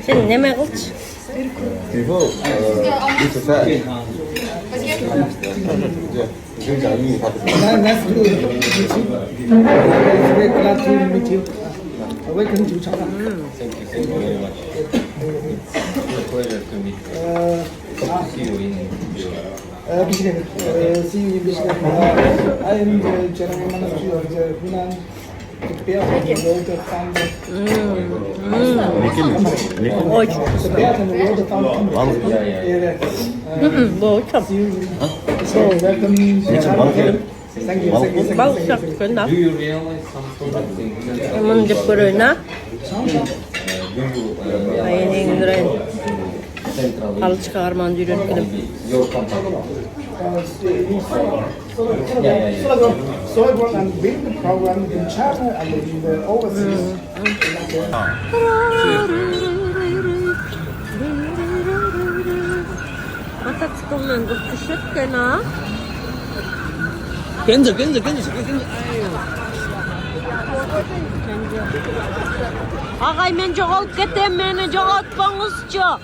Sen neme kılç? Ibu, itu saya. Jangan satu. Nah, that's good. Very glad to meet you. Welcome to China. Thank you very much. It's a pleasure to meet you. See you in your. Michigan. See you in Michigan. I am the general manager of the Hunan World Founder. Oy. The Beat and the World Founder. Bu çok. So welcome to China. Thank you. Thank you. Bal çok kına. Do you realize some things? Aman dipuruna. Do you Ayın indirin. central Halı çıkarman yürün kınım. your company? So I work on building the program in China and in the overseas. Mata çıkımdan kutuşuk kına. 겐즈. Ağay men çoğalt getem beni çoğaltmanızca.